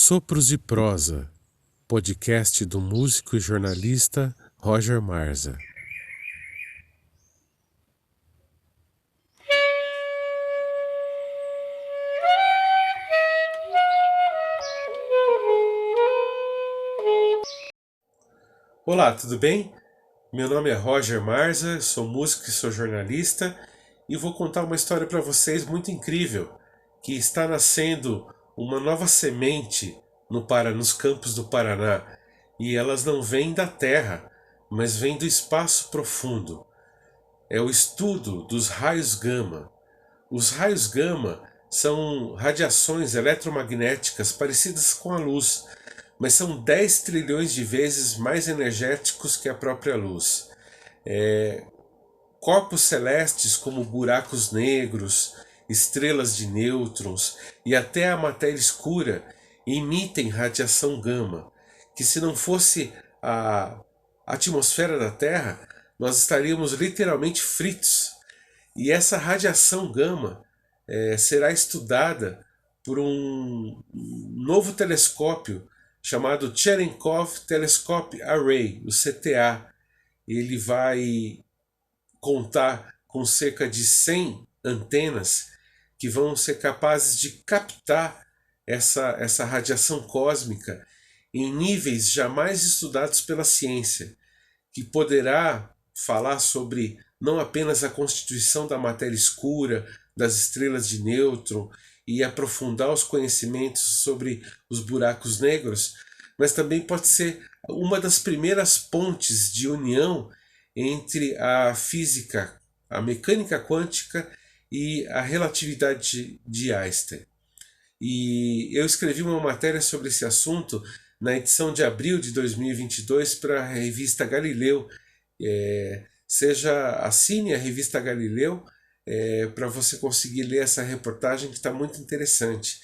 Sopros de Prosa, podcast do músico e jornalista Roger Marza. Olá, tudo bem? Meu nome é Roger Marza, sou músico e sou jornalista e vou contar uma história para vocês muito incrível, que está nascendo uma nova semente nos campos do Paraná, e elas não vêm da Terra, mas vêm do espaço profundo. É o estudo dos raios gama. Os raios gama são radiações eletromagnéticas parecidas com a luz, mas são 10 trilhões de vezes mais energéticos que a própria luz. Corpos celestes como buracos negros, estrelas de nêutrons e até a matéria escura emitem radiação gama, que se não fosse a atmosfera da Terra, nós estaríamos literalmente fritos. E essa radiação gama será estudada por um novo telescópio chamado Cherenkov Telescope Array, o CTA. Ele vai contar com cerca de 100 antenas que vão ser capazes de captar essa radiação cósmica em níveis jamais estudados pela ciência, que poderá falar sobre não apenas a constituição da matéria escura, das estrelas de nêutron e aprofundar os conhecimentos sobre os buracos negros, mas também pode ser uma das primeiras pontes de união entre a física, a mecânica quântica e a relatividade de Einstein. E eu escrevi uma matéria sobre esse assunto na edição de abril de 2022 para a revista Galileu. Assine a revista Galileu para você conseguir ler essa reportagem, que está muito interessante.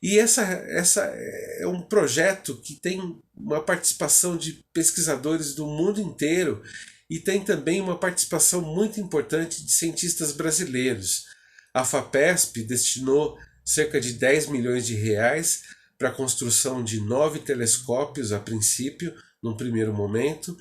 E essa é um projeto que tem uma participação de pesquisadores do mundo inteiro e tem também uma participação muito importante de cientistas brasileiros. A FAPESP destinou cerca de 10 milhões de reais para a construção de 9 telescópios a princípio, num primeiro momento,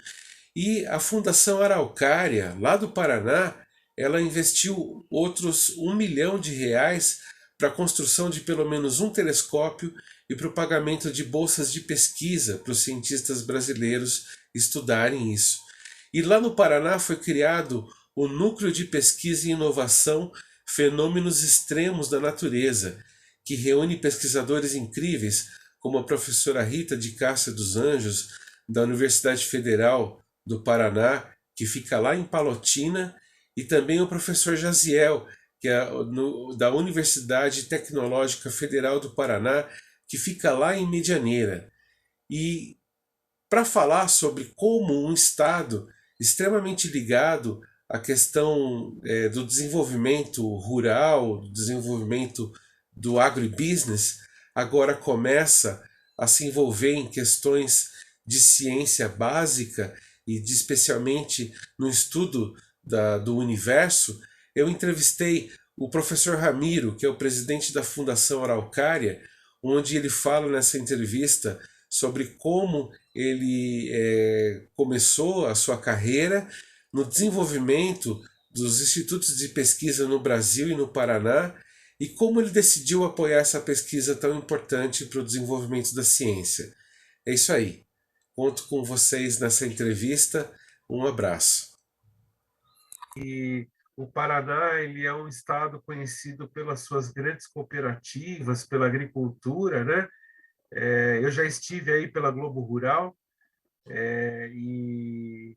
e a Fundação Araucária, lá do Paraná, ela investiu outros 1 milhão de reais para a construção de pelo menos um telescópio e para o pagamento de bolsas de pesquisa para os cientistas brasileiros estudarem isso. E lá no Paraná foi criado o Núcleo de Pesquisa e Inovação Fenômenos Extremos da Natureza, que reúne pesquisadores incríveis como a professora Rita de Cássia dos Anjos, da Universidade Federal do Paraná, que fica lá em Palotina, e também o professor Jaziel, que é da Universidade Tecnológica Federal do Paraná, que fica lá em Medianeira. E para falar sobre como um Estado extremamente ligado à questão do desenvolvimento rural, do desenvolvimento do agribusiness, agora começa a se envolver em questões de ciência básica e especialmente no estudo do universo, eu entrevistei o professor Ramiro, que é o presidente da Fundação Araucária, onde ele fala nessa entrevista sobre como ele começou a sua carreira no desenvolvimento dos institutos de pesquisa no Brasil e no Paraná e como ele decidiu apoiar essa pesquisa tão importante para o desenvolvimento da ciência. É isso aí. Conto com vocês nessa entrevista. Um abraço. E o Paraná ele é um estado conhecido pelas suas grandes cooperativas, pela agricultura, né? Eu já estive aí pela Globo Rural e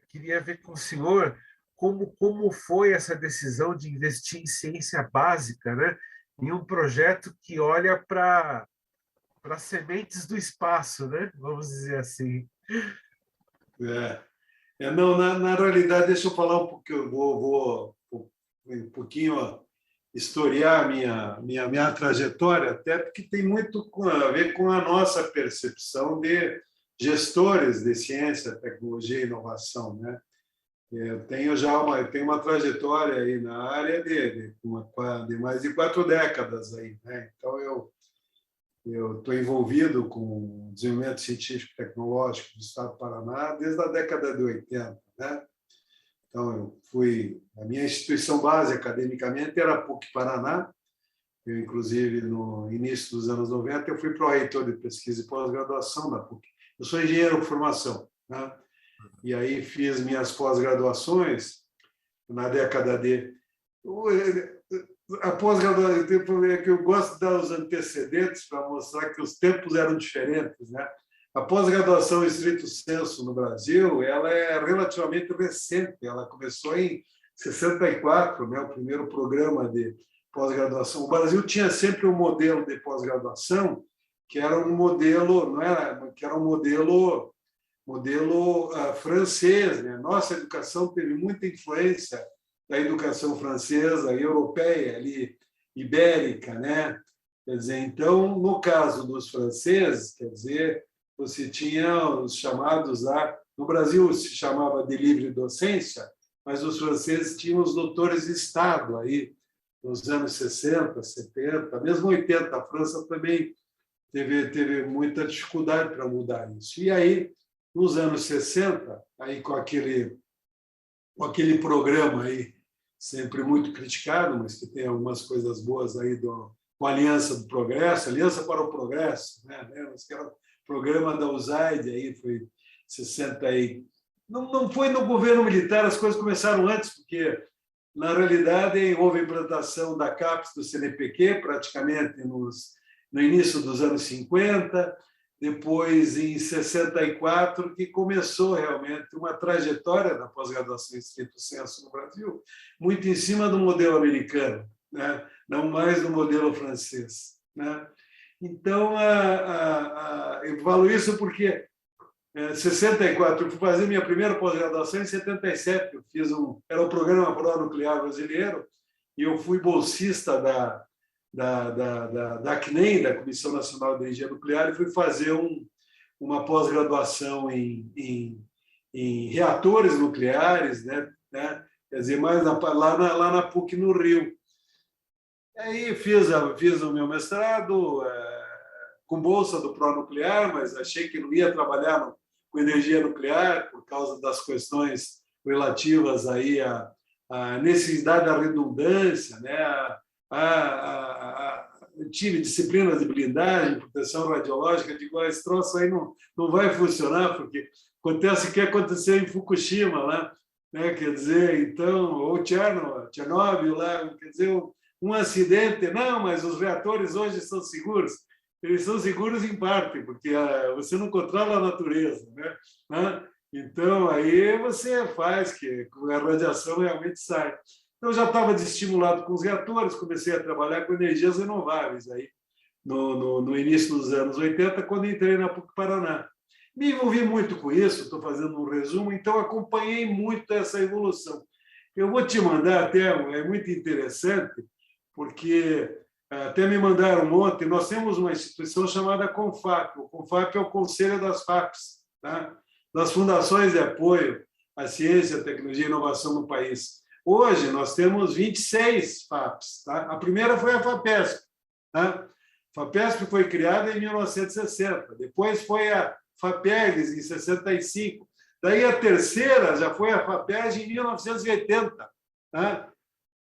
queria ver com o senhor como foi essa decisão de investir em ciência básica, né? Em um projeto que olha para sementes do espaço, né? Vamos dizer assim. Não, na realidade, deixa eu falar um pouquinho, vou um pouquinho historiar minha trajetória, até porque tem muito a ver com a nossa percepção de gestores de ciência, tecnologia e inovação, né? Eu tenho uma trajetória aí na área de mais de 4 décadas aí, né? Então Eu estou envolvido com o desenvolvimento científico e tecnológico do Estado do Paraná desde a década de 80, né? Então, a minha instituição base academicamente era a PUC Paraná. Eu, inclusive, no início dos anos 90, eu fui pró-reitor de pesquisa e pós-graduação da PUC. Eu sou engenheiro por formação, né? E aí fiz minhas pós-graduações na década de... A pós-graduação, é que eu gosto de dar os antecedentes para mostrar que os tempos eram diferentes, né? A pós-graduação, em estrito senso, no Brasil, ela é relativamente recente. Ela começou em 64, né? O primeiro programa de pós-graduação. O Brasil tinha sempre um modelo de pós-graduação que era um modelo, não era, que era um modelo francês, né? Nossa educação teve muita influência da educação francesa, europeia, ali, ibérica, né? Quer dizer, então, no caso dos franceses, quer dizer, você tinha os chamados lá, no Brasil se chamava de livre docência, mas os franceses tinham os doutores de Estado aí nos anos 60, 70, mesmo 80, a França também teve muita dificuldade para mudar isso. E aí, nos anos 60, aí com aquele programa aí, sempre muito criticado, mas que tem algumas coisas boas aí com a Aliança do Progresso, Aliança para o Progresso, né? Que era o programa da USAID, aí foi 60 e... Não foi no governo militar, as coisas começaram antes, porque, na realidade, houve a implantação da CAPES do CNPq, praticamente no início dos anos 50, depois, em 64, que começou realmente uma trajetória da pós-graduação em estrito senso no Brasil, muito em cima do modelo americano, né? Não mais do modelo francês, né? Então, eu falo isso porque, em 64, eu fui fazer minha primeira pós-graduação em 77, era o Programa Pró-Nuclear Brasileiro, e eu fui bolsista da CNEM, da Comissão Nacional de Energia Nuclear, e fui fazer uma pós-graduação em reatores nucleares, né? Quer dizer, lá na PUC, no Rio. Aí fiz o meu mestrado com bolsa do Pró-Nuclear, mas achei que não ia trabalhar com energia nuclear por causa das questões relativas aí à necessidade da redundância, né? Tive disciplinas de blindagem, proteção radiológica, digo, esse troço aí não vai funcionar, porque acontece o que aconteceu em Fukushima, lá, né? Quer dizer, então, ou Chernobyl, lá, quer dizer, um acidente, não, mas os reatores hoje são seguros. Eles são seguros em parte, porque você não controla a natureza, né? Então, aí você faz que a radiação realmente sai. Então, eu já estava desestimulado com os reatores, comecei a trabalhar com energias renováveis aí no início dos anos 80, quando entrei na PUC Paraná. Me envolvi muito com isso, estou fazendo um resumo, então acompanhei muito essa evolução. Eu vou te mandar até, é muito interessante, porque até me mandaram ontem, nós temos uma instituição chamada CONFAP. O CONFAP é o Conselho das FAPs, tá? Das Fundações de Apoio à Ciência, Tecnologia e Inovação no país. Hoje, nós temos 26 FAPs. Tá? A primeira foi a FAPESP. Tá? A FAPESP foi criada em 1960. Depois foi a FAPERGS, em 65. Daí a terceira já foi a FAPERG, em 1980. Tá?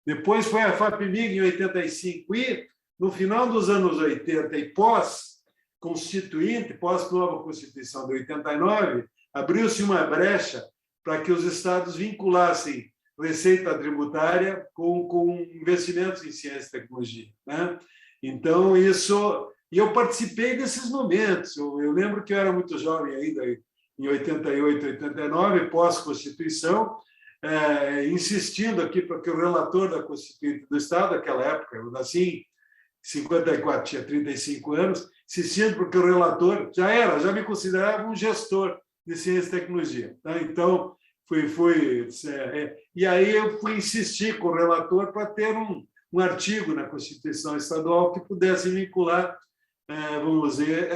Depois foi a FAPMIG, em 85. E, no final dos anos 80 e pós-constituinte, pós-nova Constituição de 89, abriu-se uma brecha para que os estados vinculassem receita tributária com investimentos em ciência e tecnologia, né? Então, isso... E eu participei desses momentos. Eu lembro que eu era muito jovem ainda, em 88, 89, pós-Constituição, insistindo aqui para que o relator da Constituinte do Estado, naquela época, eu nasci em 54, tinha 35 anos, insistindo porque o relator já me considerava um gestor de ciência e tecnologia. Tá? Então, e aí eu fui insistir com o relator para ter um artigo na Constituição Estadual que pudesse vincular, vamos dizer,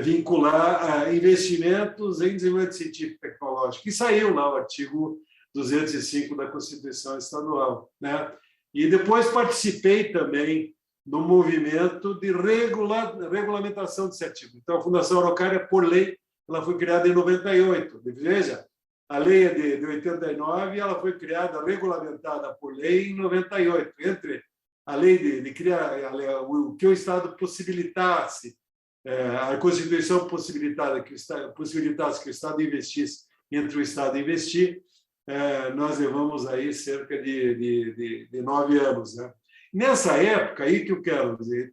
vincular investimentos em desenvolvimento científico e tecnológico. E saiu lá o artigo 205 da Constituição Estadual, né? E depois participei também no movimento de regulamentação desse ativo. Então, a Fundação Araucária, por lei, ela foi criada em 98. Veja, a lei é de 89 e ela foi criada, regulamentada por lei em 98. Entre a lei de criar, o que o Estado possibilitasse, a Constituição possibilitasse que o Estado investisse, entre o Estado investir, nós levamos aí cerca de 9 anos, né? Nessa época aí que eu quero dizer,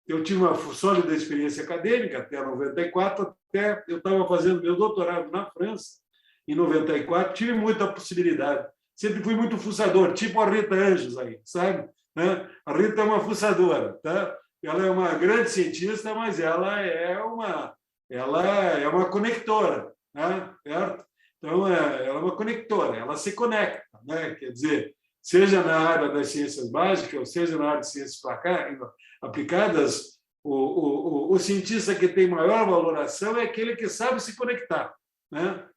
eu tive uma sólida experiência acadêmica até 94, até eu estava fazendo meu doutorado na França, em 94, tive muita possibilidade. Sempre fui muito fuçador, tipo a Rita Anjos aí, sabe? A Rita é uma fuçadora, tá? Ela é uma grande cientista, mas ela é uma conectora, né? Certo? Então, ela é uma conectora, ela se conecta, né? Quer dizer, seja na área das ciências básicas, ou seja na área de ciências aplicadas, o cientista que tem maior valoração é aquele que sabe se conectar, né?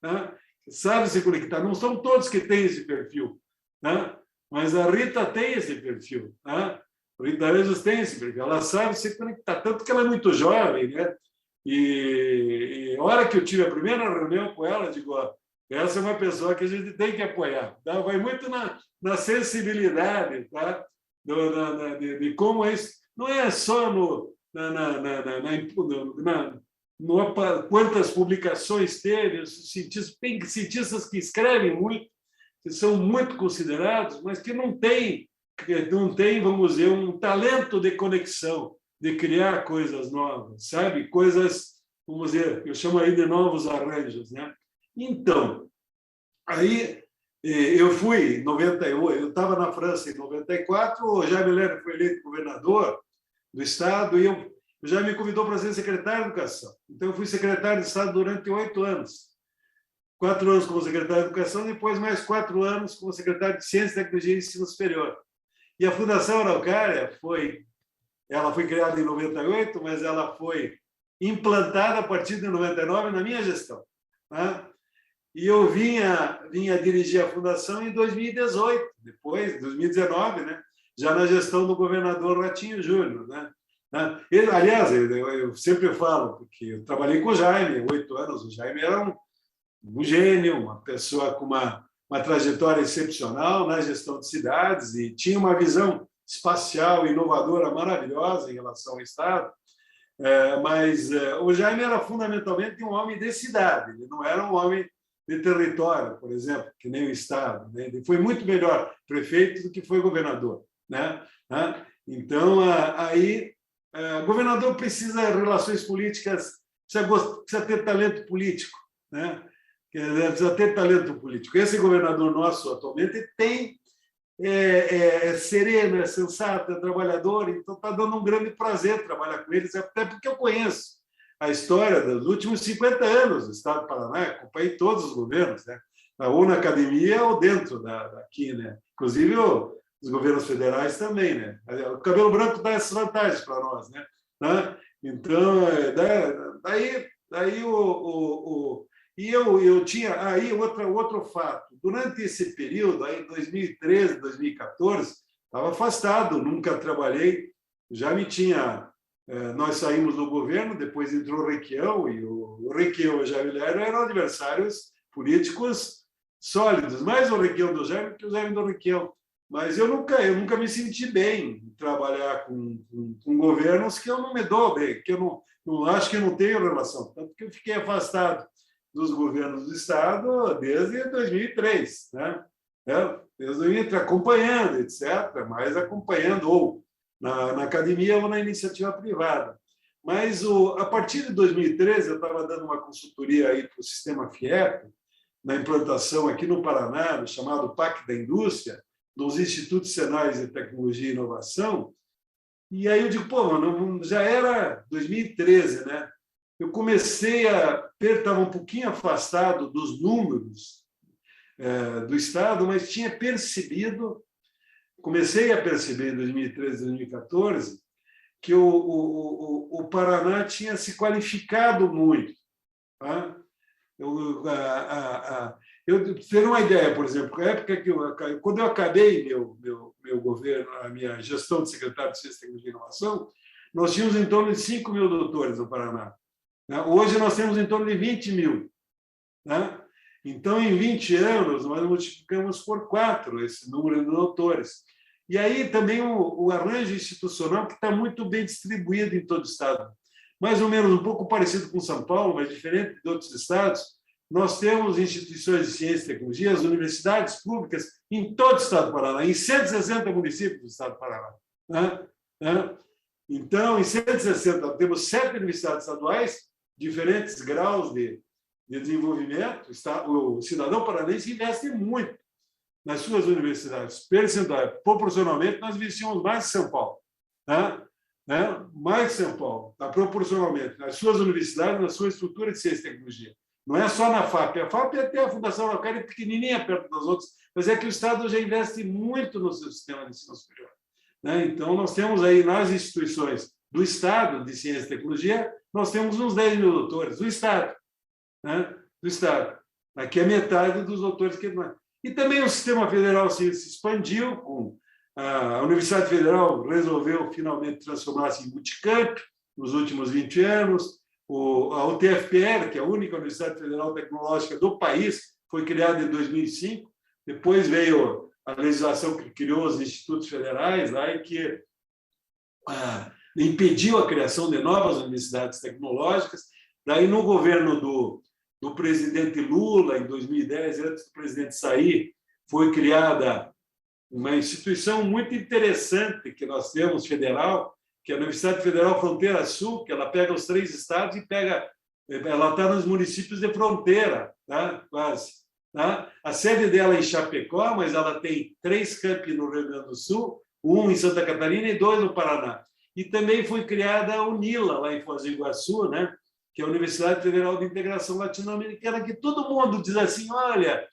Sabe se conectar. Não são todos que têm esse perfil, né? Mas a Rita tem esse perfil, né? A Rita Anjos tem esse perfil, ela sabe se conectar, tanto que ela é muito jovem, né? E a hora que eu tive a primeira reunião com ela, digo, ó, essa é uma pessoa que a gente tem que apoiar, tá? Vai muito na sensibilidade, tá? De como é isso. Não é só quantas publicações teve, tem cientistas que escrevem muito, que são muito considerados, mas que não têm, vamos dizer, um talento de conexão, de criar coisas novas, sabe? Coisas, vamos dizer, eu chamo aí de novos arranjos, né? Então, aí eu fui em 98, eu estava na França em 94, o Jaime Lerner foi eleito governador do Estado e eu já me convidou para ser secretário de Educação. Então, eu fui secretário de Estado durante 8 anos. 4 anos como secretário de Educação, depois mais 4 anos como secretário de Ciência, Tecnologia e Ensino Superior. E a Fundação Araucária ela foi criada em 98, mas ela foi implantada a partir de 99 na minha gestão, né? E eu vinha dirigir a fundação em 2018, depois, 2019, né? Já na gestão do governador Ratinho Júnior, né? Ele, aliás, eu sempre falo, porque eu trabalhei com o Jaime 8 anos, o Jaime era um gênio, uma pessoa com uma trajetória excepcional na gestão de cidades e tinha uma visão espacial, inovadora, maravilhosa em relação ao Estado. Mas o Jaime era fundamentalmente um homem de cidade, ele não era um homem de território, por exemplo, que nem o Estado, né? Ele foi muito melhor prefeito do que foi governador, né? Então, aí, governador precisa de relações políticas, precisa ter talento político, né? Precisa ter talento político. Esse governador nosso atualmente é sereno, é sensato, é trabalhador, então está dando um grande prazer trabalhar com eles, até porque eu conheço a história dos últimos 50 anos do Estado do Paraná, acompanhei todos os governos, né? Ou na academia ou dentro daqui, né? Inclusive os governos federais também, né? O cabelo branco dá essas vantagens para nós, né? Então, daí e eu tinha aí outro fato. Durante esse período, aí 2013, 2014, estava afastado, nunca trabalhei, já me tinha. Nós saímos do governo, depois entrou o Requião, e o Requião e o Jaime Lerner eram adversários políticos sólidos, mais o Requião do Jaime que o Jaime do Requião. Mas eu nunca me senti bem em trabalhar com governos que eu não me dou bem, que eu não acho que eu não tenho relação. Tanto que eu fiquei afastado dos governos do Estado desde 2003, né? Desde 2003, acompanhando, etc., mas acompanhando ou na academia ou na iniciativa privada. Mas a partir de 2013, eu estava dando uma consultoria aí para o sistema FIEP, na implantação aqui no Paraná, do chamado PAC da Indústria, dos Institutos Senais de Tecnologia e Inovação, e aí eu digo, pô, mano, já era 2013, né? Eu comecei estava um pouquinho afastado dos números do Estado, mas tinha percebido, comecei a perceber em 2013, 2014, que o Paraná tinha se qualificado muito. Tá? Eu ter uma ideia, por exemplo, na época quando eu acabei meu governo, a minha gestão de secretário de Ciência, Tecnologia e Inovação, nós tínhamos em torno de 5 mil doutores no Paraná. Hoje nós temos em torno de 20 mil. Né? Então, em 20 anos, nós multiplicamos por 4 esse número de doutores. E aí também o arranjo institucional que está muito bem distribuído em todo o Estado. Mais ou menos um pouco parecido com São Paulo, mas diferente de outros estados, nós temos instituições de ciência e tecnologia, as universidades públicas em todo o Estado do Paraná, em 160 municípios do Estado do Paraná. Né? Então, em 160, temos 7 universidades estaduais, diferentes graus de desenvolvimento. O cidadão paranaense investe muito nas suas universidades. Proporcionalmente, nós investimos mais que São Paulo. Mais que São Paulo, proporcionalmente, nas suas universidades, na sua estrutura de ciência e tecnologia. Não é só na FAP. A FAP até a Fundação Local é pequenininha perto das outras, mas é que o Estado já investe muito no seu sistema de ensino superior. Então, nós temos aí nas instituições do Estado de ciência e tecnologia, nós temos uns 10 mil doutores do Estado. Do Estado. Aqui é metade dos doutores que não é. E também o sistema federal se expandiu, a Universidade Federal resolveu finalmente transformar-se em multicamp nos últimos 20 anos. A UTFPR, que é a única Universidade Federal Tecnológica do país, foi criada em 2005. Depois veio a legislação que criou os institutos federais, lá, e que impediu a criação de novas universidades tecnológicas. Daí, no governo do presidente Lula, em 2010, antes do presidente sair, foi criada uma instituição muito interessante que nós temos, federal, que é a Universidade Federal Fronteira Sul, que ela pega os 3 estados e ela está nos municípios de fronteira, quase. A sede dela é em Chapecó, mas ela tem 3 campi no Rio Grande do Sul, 1 em Santa Catarina e 2 no Paraná. E também foi criada a UNILA, lá em Foz do Iguaçu, que é a Universidade Federal de Integração Latino-Americana, que todo mundo diz assim, olha,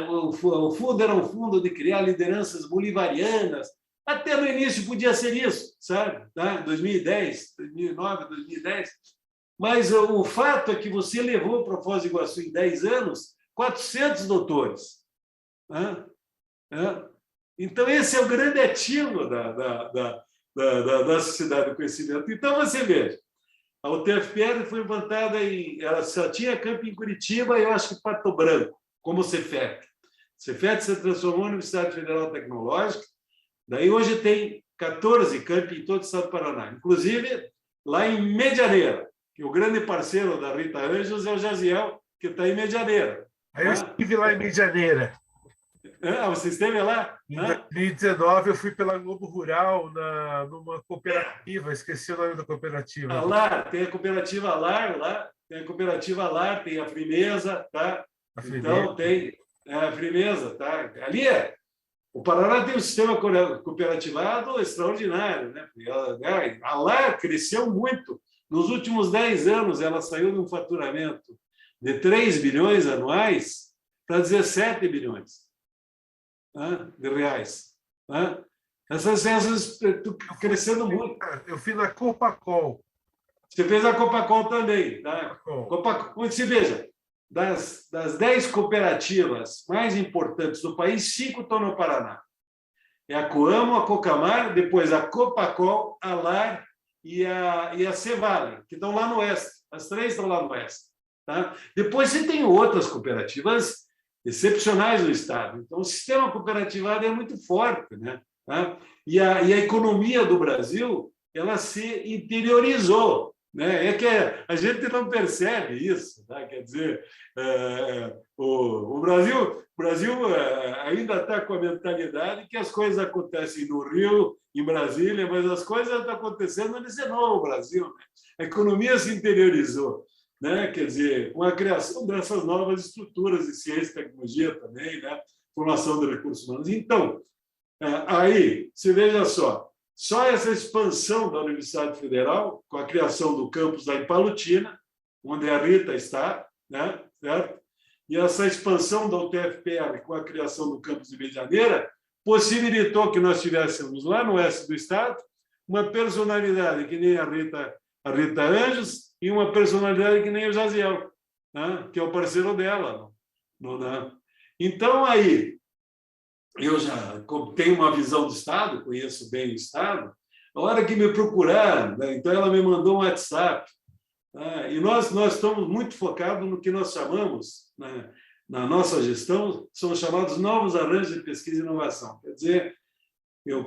o fundo era um fundo de criar lideranças bolivarianas. Até no início podia ser isso, sabe? 2010, 2009, 2010. Mas o fato é que você levou para Foz do Iguaçu em 10 anos 400 doutores. Então, esse é o grande ativo da sociedade do conhecimento. Então, você veja, a UTFPR foi implantada ela só tinha campo em Curitiba e eu acho que Pato Branco, como o Cefet. Cefet se transformou em Universidade Federal Tecnológica, daí hoje tem 14 campi em todo o estado do Paraná, inclusive lá em Medianeira, que o grande parceiro da Rita Anjos é o Jaziel, que está em Medianeira. Aí eu estive lá em Medianeira. Você esteve lá? Em 2019, eu fui pela Globo Rural, numa cooperativa, esqueci o nome da cooperativa. Tem a cooperativa Lar, tem a cooperativa Lar, tem a Frimeza, tá? Então, tem a Frimeza, tá? Ali o Paraná tem um sistema cooperativado extraordinário, né? A Lar cresceu muito. Nos últimos 10 anos, ela saiu de um faturamento de 3 bilhões anuais para 17 bilhões de reais. Essas estão crescendo muito. Eu fui na Copacol. Você fez a Copacol também. Tá? Você veja, das 10 cooperativas mais importantes do país, 5 estão no Paraná. É a Coamo, a Cocamar, depois a Copacol, a Lar e a Cevale, que estão lá no oeste. As 3 estão lá no oeste. Tá? Depois você tem outras cooperativas excepcionais no Estado. Então, o sistema cooperativado é muito forte. Né? E a economia do Brasil ela se interiorizou. Né? É que a gente não percebe isso. Tá? Quer dizer, o Brasil ainda está com a mentalidade que as coisas acontecem no Rio, em Brasília, mas as coisas estão acontecendo nesse novo Brasil. Né? A economia se interiorizou. Né? Quer dizer, com a criação dessas novas estruturas de ciência e tecnologia também, né? Formação de recursos humanos. Então, aí, você veja só essa expansão da Universidade Federal, com a criação do campus da Ipalutina, onde a Rita está, né? Certo? E essa expansão da UTFPR com a criação do campus de Medianeira possibilitou que nós tivéssemos lá no oeste do estado uma personalidade que nem a Rita Anjos e uma personalidade que nem o Jaziel, né? Que é o parceiro dela né? Então, aí, eu já tenho uma visão do Estado, conheço bem o Estado, a hora que me procurar, né, então ela me mandou um WhatsApp, né, e nós estamos muito focados no que nós chamamos, né, na nossa gestão, são chamados novos arranjos de pesquisa e inovação. Quer dizer,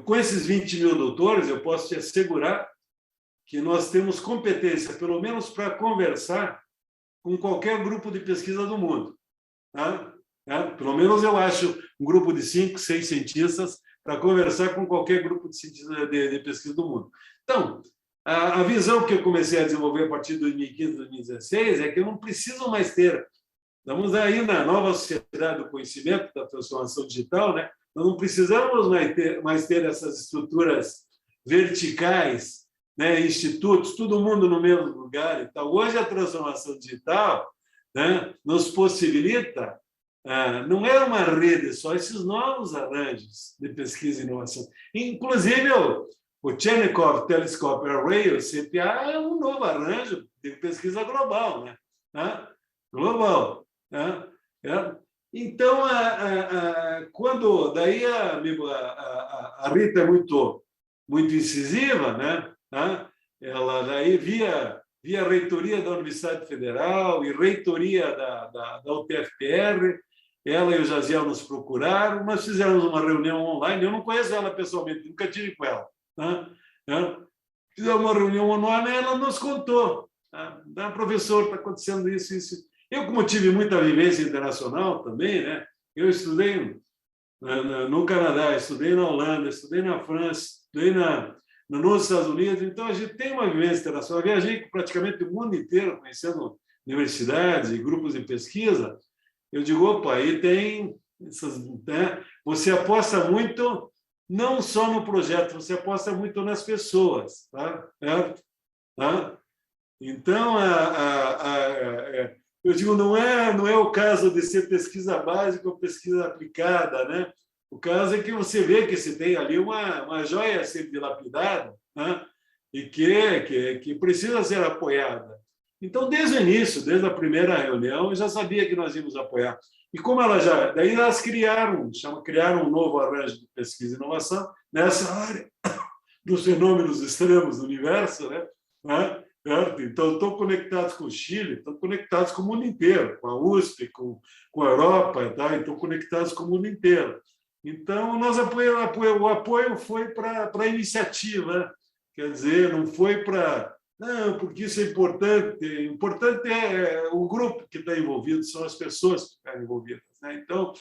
com esses 20 mil doutores, eu posso te assegurar que nós temos competência, pelo menos para conversar com qualquer grupo de pesquisa do mundo. Tá? Pelo menos eu acho um grupo de 5, 6 cientistas para conversar com qualquer grupo de cientistas de pesquisa do mundo. Então, a visão que eu comecei a desenvolver a partir de 2015, 2016 é que eu não preciso mais ter. Estamos aí na nova sociedade do conhecimento, da transformação digital, né? Nós não precisamos mais ter essas estruturas verticais, né? Institutos, todo mundo no mesmo lugar. Então, hoje a transformação digital, né, nos possibilita, não é uma rede só, esses novos arranjos de pesquisa e inovação. Inclusive, o Cherenkov Telescope Array, o CPA, é um novo arranjo de pesquisa global, né? Global. Então, quando daí a Rita é muito incisiva, né? Ela daí via reitoria da Universidade Federal e reitoria da UTFPR, ela e o Jaziel nos procuraram, nós fizemos uma reunião online, eu não conheço ela pessoalmente, nunca tive com ela, fizemos uma reunião online e ela nos contou, professor, está acontecendo isso, isso. Eu, como tive muita vivência internacional também, né? Eu estudei no Canadá, estudei na Holanda, estudei na França, estudei nos Estados Unidos, então a gente tem uma vivência internacional. Eu viajei praticamente o mundo inteiro, conhecendo universidades e grupos de pesquisa. Eu digo, opa, aí tem essas, né? Você aposta muito não só no projeto, você aposta muito nas pessoas, tá? Então, eu digo, não é o caso de ser pesquisa básica ou pesquisa aplicada, né? O caso é que você vê que se tem ali uma joia a ser dilapidada, né? E que precisa ser apoiada. Então, desde o início, desde a primeira reunião, eu já sabia que nós íamos apoiar. E como daí elas criaram um novo arranjo de pesquisa e inovação nessa área dos fenômenos extremos do universo, né? Então, estão conectados com o Chile, estão conectados com o mundo inteiro, com a USP, com a Europa, tá? Estão conectados com o mundo inteiro. Então, o apoio foi para a iniciativa, quer dizer, não foi para... Não, porque isso é importante. Importante é o grupo que está envolvido, são as pessoas que estão envolvidas, né? Então,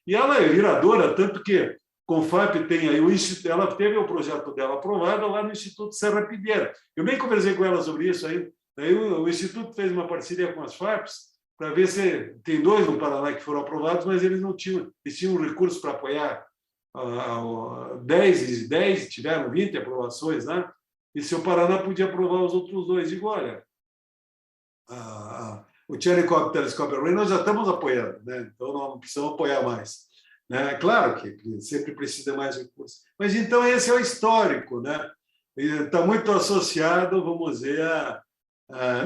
e ela é viradora, tanto que Confap tem aí ela teve o projeto dela aprovado lá no Instituto Serra Pilheira. Eu nem conversei com ela sobre isso aí. Daí o Instituto fez uma parceria com as FAPs para ver se tem 2 no Paraná que foram aprovados, mas eles não tinham, eles tinham recursos para apoiar 10, tiveram 20 aprovações, né? E se o Paraná podia aprovar os outros 2, digo, olha, o Cherenkov Telescope Array nós já estamos apoiando, né? Então não precisamos apoiar mais. Né? Claro que sempre precisa mais recursos. Mas então esse é o histórico, né? Está muito associado, vamos dizer,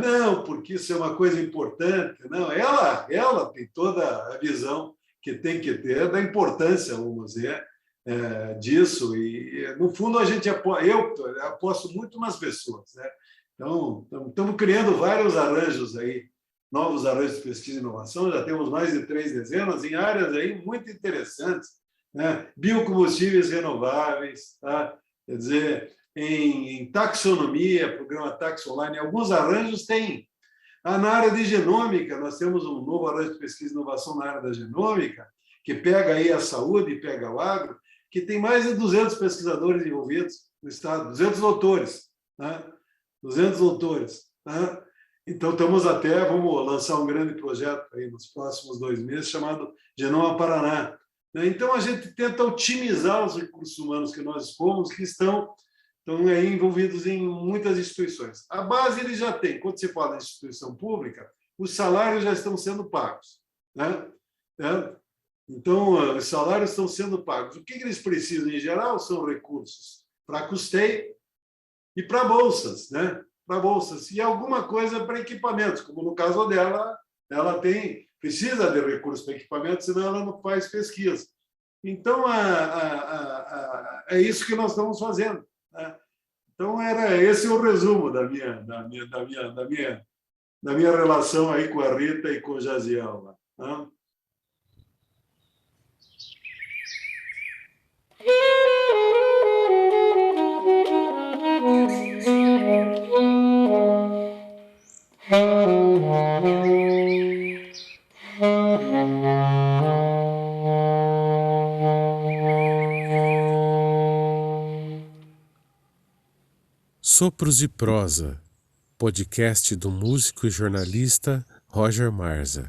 não, porque isso é uma coisa importante. Não, ela tem toda a visão que tem que ter da importância, vamos dizer, disso. E, no fundo, eu aposto muito nas pessoas, né? Então, estamos criando vários arranjos aí, novos arranjos de pesquisa e inovação, já temos mais de 3 dezenas em áreas aí muito interessantes, né? Biocombustíveis renováveis, tá? Quer dizer, em taxonomia, programa Tax Online, alguns arranjos têm. Na área de genômica, nós temos um novo arranjo de pesquisa e inovação na área da genômica, que pega aí a saúde e pega o agro, que tem mais de 200 pesquisadores envolvidos no Estado, 200 doutores, né? 200 doutores, né? Então, vamos lançar um grande projeto aí nos próximos 2 meses, chamado Genoma Paraná. Então, a gente tenta otimizar os recursos humanos que nós dispomos, que estão aí envolvidos em muitas instituições. A base ele já tem. Quando se fala de instituição pública, os salários já estão sendo pagos, né? Então, os salários estão sendo pagos. O que eles precisam, em geral, são recursos para custeio e para bolsas, né? Para bolsas, e alguma coisa para equipamentos, como no caso dela, ela tem precisa de recursos para equipamento, senão ela não faz pesquisa. Então, é isso que nós estamos fazendo, né? Então, esse é o resumo da minha relação aí com a Rita e com o Jaziel, né? Sopros de Prosa, podcast do músico e jornalista Roger Marza.